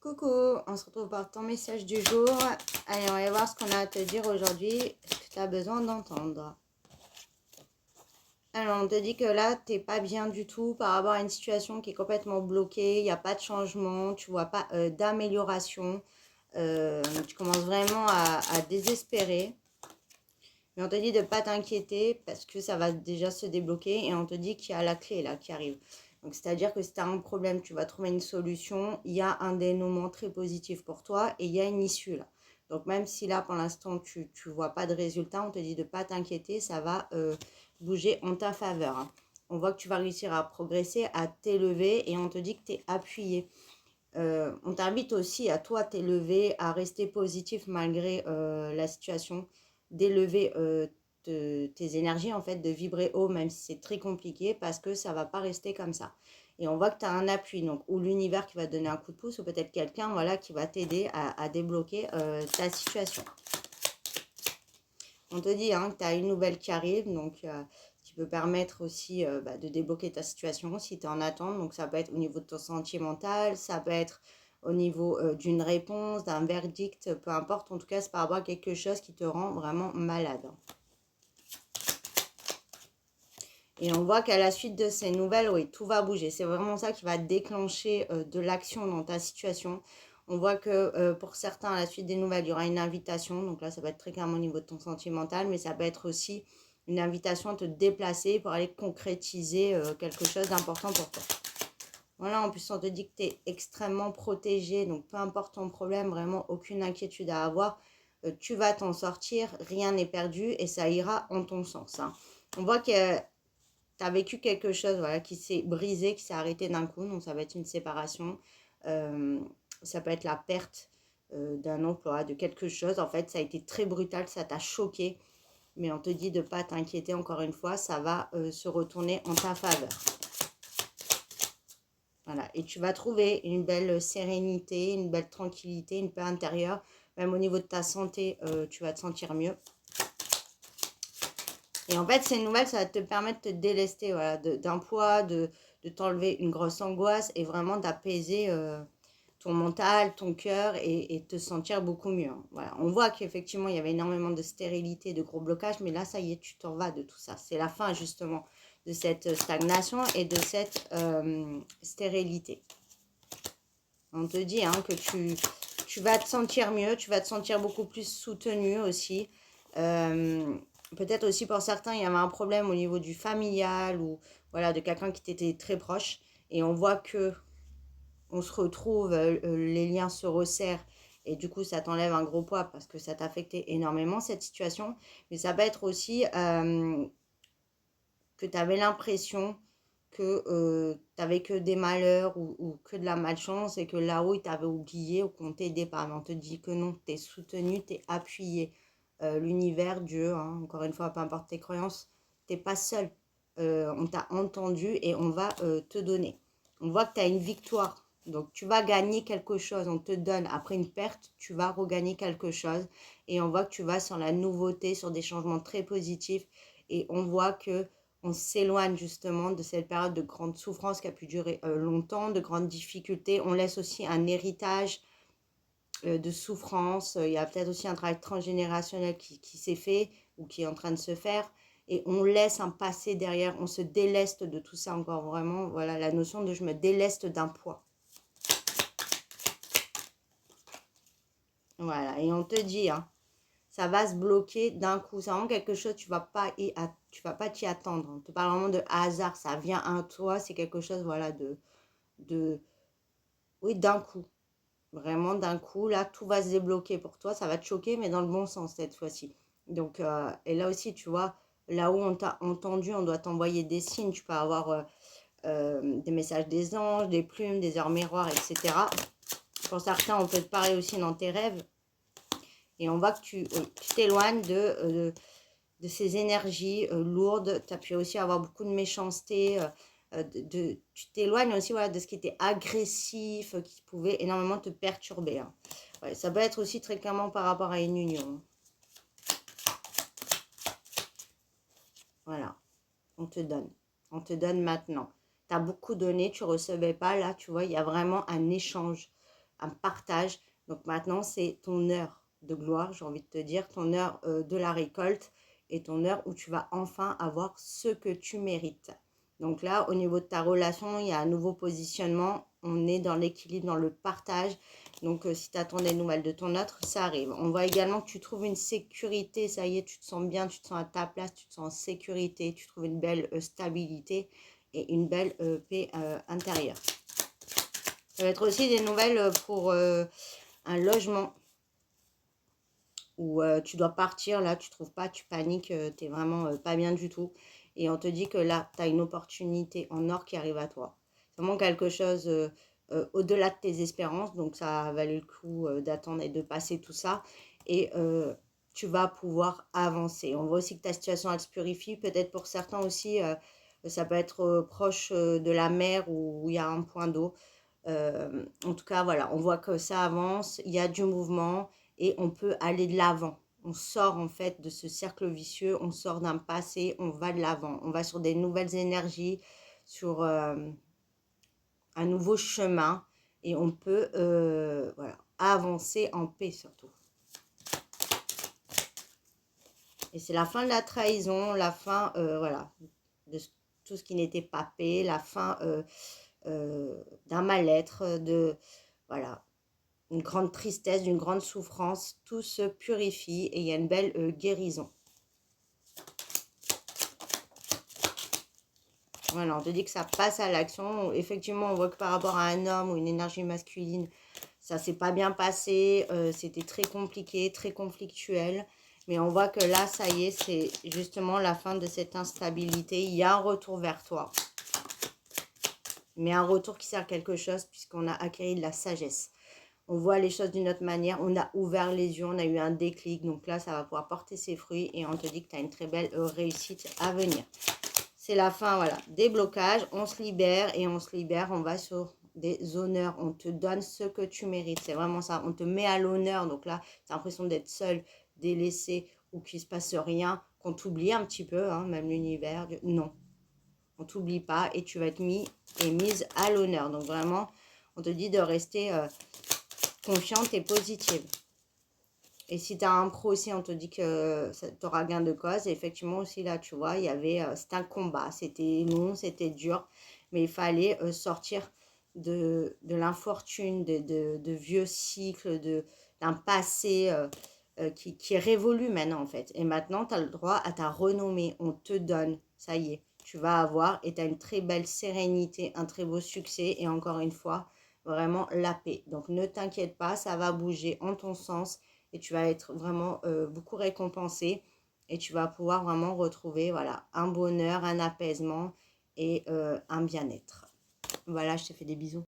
Coucou, on se retrouve par ton message du jour. Allez, on va voir ce qu'on a à te dire aujourd'hui, ce que tu as besoin d'entendre. Alors, on te dit que là, t'es pas bien du tout par rapport à une situation qui est complètement bloquée, il n'y a pas de changement, tu vois pas d'amélioration. Tu commences vraiment à désespérer. Mais on te dit de ne pas t'inquiéter parce que ça va déjà se débloquer et on te dit qu'il y a la clé là qui arrive. Donc, c'est-à-dire que si tu as un problème, tu vas trouver une solution, il y a un dénouement très positif pour toi et il y a une issue là. Donc, même si là, pour l'instant, tu ne vois pas de résultat, on te dit de ne pas t'inquiéter, ça va bouger en ta faveur. Hein. On voit que tu vas réussir à progresser, à t'élever et on te dit que tu es appuyé. On t'invite aussi à toi t'élever, à rester positif malgré la situation, d'élever tes énergies, en fait, de vibrer haut, même si c'est très compliqué, parce que ça ne va pas rester comme ça. Et on voit que tu as un appui, donc, ou l'univers qui va te donner un coup de pouce, ou peut-être quelqu'un voilà, qui va t'aider à débloquer ta situation. On te dit hein, que tu as une nouvelle qui arrive, donc qui peut permettre aussi de débloquer ta situation si tu es en attente. Donc ça peut être au niveau de ton sentimental, ça peut être au niveau d'une réponse, d'un verdict, peu importe. En tout cas, c'est par rapport à quelque chose qui te rend vraiment malade. Et on voit qu'à la suite de ces nouvelles, oui, tout va bouger. C'est vraiment ça qui va déclencher de l'action dans ta situation. On voit que pour certains, à la suite des nouvelles, il y aura une invitation. Donc là, ça va être très clairement au niveau de ton sentimental, mais ça peut être aussi une invitation à te déplacer pour aller concrétiser quelque chose d'important pour toi. Voilà, en plus, on te dit que tu es extrêmement protégé. Donc, peu importe ton problème, vraiment aucune inquiétude à avoir. Tu vas t'en sortir, rien n'est perdu et ça ira en ton sens. Hein. On voit que tu as vécu quelque chose voilà, qui s'est brisé, qui s'est arrêté d'un coup. Donc, ça va être une séparation. Ça peut être la perte d'un emploi, de quelque chose. En fait, ça a été très brutal, ça t'a choqué. Mais on te dit de ne pas t'inquiéter encore une fois, ça va se retourner en ta faveur. Voilà. Et tu vas trouver une belle sérénité, une belle tranquillité, une paix intérieure. Même au niveau de ta santé, tu vas te sentir mieux. Et en fait, ces nouvelles, ça va te permettre de te délester voilà, d'un poids, de t'enlever une grosse angoisse et vraiment d'apaiser ton mental, ton cœur et te sentir beaucoup mieux. Hein. Voilà. On voit qu'effectivement, il y avait énormément de stérilité, de gros blocages, mais là, ça y est, tu t'en vas de tout ça. C'est la fin justement de cette stagnation et de cette stérilité. On te dit hein, que tu vas te sentir mieux, tu vas te sentir beaucoup plus soutenu aussi. Peut-être aussi pour certains, il y avait un problème au niveau du familial ou voilà, de quelqu'un qui t'était très proche. Et on voit que on se retrouve, les liens se resserrent. Et du coup, ça t'enlève un gros poids parce que ça t'affectait énormément cette situation. Mais ça peut être aussi que tu avais l'impression que tu n'avais que des malheurs ou que de la malchance et que là-haut, ils t'avaient oublié ou qu'on t'aidait pas. Mais on te dit que non, tu es soutenu, tu es appuyé. L'univers, Dieu, hein, encore une fois, peu importe tes croyances, tu n'es pas seul. On t'a entendu et on va te donner. On voit que tu as une victoire. Donc, tu vas gagner quelque chose. On te donne, après une perte, tu vas regagner quelque chose. Et on voit que tu vas sur la nouveauté, sur des changements très positifs. Et on voit que on s'éloigne justement de cette période de grande souffrance qui a pu durer longtemps, de grandes difficultés. On laisse aussi un héritage de souffrance. Il y a peut-être aussi un travail transgénérationnel qui s'est fait ou qui est en train de se faire. Et on laisse un passé derrière, on se déleste de tout ça encore vraiment. Voilà la notion de je me déleste d'un poids. Voilà, et on te dit, hein, ça va se bloquer d'un coup. C'est vraiment quelque chose, tu vas pas t'y attendre. On te parle vraiment de hasard, ça vient à toi, c'est quelque chose, voilà, oui, d'un coup. Vraiment d'un coup, là, tout va se débloquer pour toi. Ça va te choquer, mais dans le bon sens cette fois-ci. Donc, et là aussi, tu vois, là où on t'a entendu, on doit t'envoyer des signes. Tu peux avoir des messages des anges, des plumes, des heures miroirs, etc. Pour certains, on peut te parler aussi dans tes rêves. Et on voit que tu t'éloignes de ces énergies lourdes. Tu as pu aussi avoir beaucoup de méchanceté. Tu t'éloignes aussi voilà, de ce qui était agressif, qui pouvait énormément te perturber. Hein. Ouais, ça peut être aussi très clairement par rapport à une union. Voilà, on te donne. On te donne maintenant. Tu as beaucoup donné, tu ne recevais pas. Là, tu vois, il y a vraiment un échange un partage. Donc maintenant, c'est ton heure de gloire, j'ai envie de te dire, ton heure de la récolte et ton heure où tu vas enfin avoir ce que tu mérites. Donc là, au niveau de ta relation, il y a un nouveau positionnement. On est dans l'équilibre, dans le partage. Donc, si tu attends des nouvelles de ton autre, ça arrive. On voit également que tu trouves une sécurité. Ça y est, tu te sens bien, tu te sens à ta place, tu te sens en sécurité. Tu trouves une belle stabilité et une belle paix intérieure. Ça va être aussi des nouvelles pour un logement où tu dois partir. Là, tu ne trouves pas, tu paniques, tu n'es vraiment pas bien du tout. Et on te dit que là, tu as une opportunité en or qui arrive à toi. C'est vraiment quelque chose au-delà de tes espérances. Donc, ça a valu le coup d'attendre et de passer tout ça. Et tu vas pouvoir avancer. On voit aussi que ta situation, elle se purifie. Peut-être pour certains aussi, ça peut être proche de la mer où il y a un point d'eau. En tout cas, voilà, on voit que ça avance. Il y a du mouvement et on peut aller de l'avant. On sort en fait de ce cercle vicieux, on sort d'un passé, on va de l'avant. On va sur des nouvelles énergies, sur un nouveau chemin et on peut voilà, avancer en paix surtout. Et c'est la fin de la trahison, la fin voilà, de tout ce qui n'était pas paix, la fin d'un mal-être, de voilà, une grande tristesse, d'une grande souffrance. Tout se purifie et il y a une belle guérison. Voilà, on te dit que ça passe à l'action. Effectivement, on voit que par rapport à un homme ou une énergie masculine, ça s'est pas bien passé. C'était très compliqué, très conflictuel. Mais on voit que là, ça y est, c'est justement la fin de cette instabilité. Il y a un retour vers toi. Mais un retour qui sert à quelque chose puisqu'on a acquis de la sagesse. On voit les choses d'une autre manière. On a ouvert les yeux, on a eu un déclic. Donc là, ça va pouvoir porter ses fruits. Et on te dit que tu as une très belle réussite à venir. C'est la fin, voilà, des blocages. On se libère et on se libère. On va sur des honneurs. On te donne ce que tu mérites. C'est vraiment ça. On te met à l'honneur. Donc là, tu as l'impression d'être seul, délaissé ou qu'il ne se passe rien. Qu'on t'oublie un petit peu, hein, même l'univers. Non, on t'oublie pas et tu vas être mis et mise à l'honneur. Donc vraiment, on te dit de rester confiante et positive. Et si tu as un pro aussi, on te dit que tu auras gain de cause. Et effectivement aussi là, tu vois, il y avait, c'était un combat. C'était long, c'était dur. Mais il fallait sortir de l'infortune, de vieux cycles, d'un passé qui est révolu maintenant en fait. Et maintenant, tu as le droit à ta renommée. On te donne, ça y est, tu vas avoir. Et tu as une très belle sérénité, un très beau succès. Et encore une fois, vraiment la paix. Donc ne t'inquiète pas, ça va bouger en ton sens. Et tu vas être vraiment beaucoup récompensé. Et tu vas pouvoir vraiment retrouver voilà, un bonheur, un apaisement et un bien-être. Voilà, je te fais des bisous.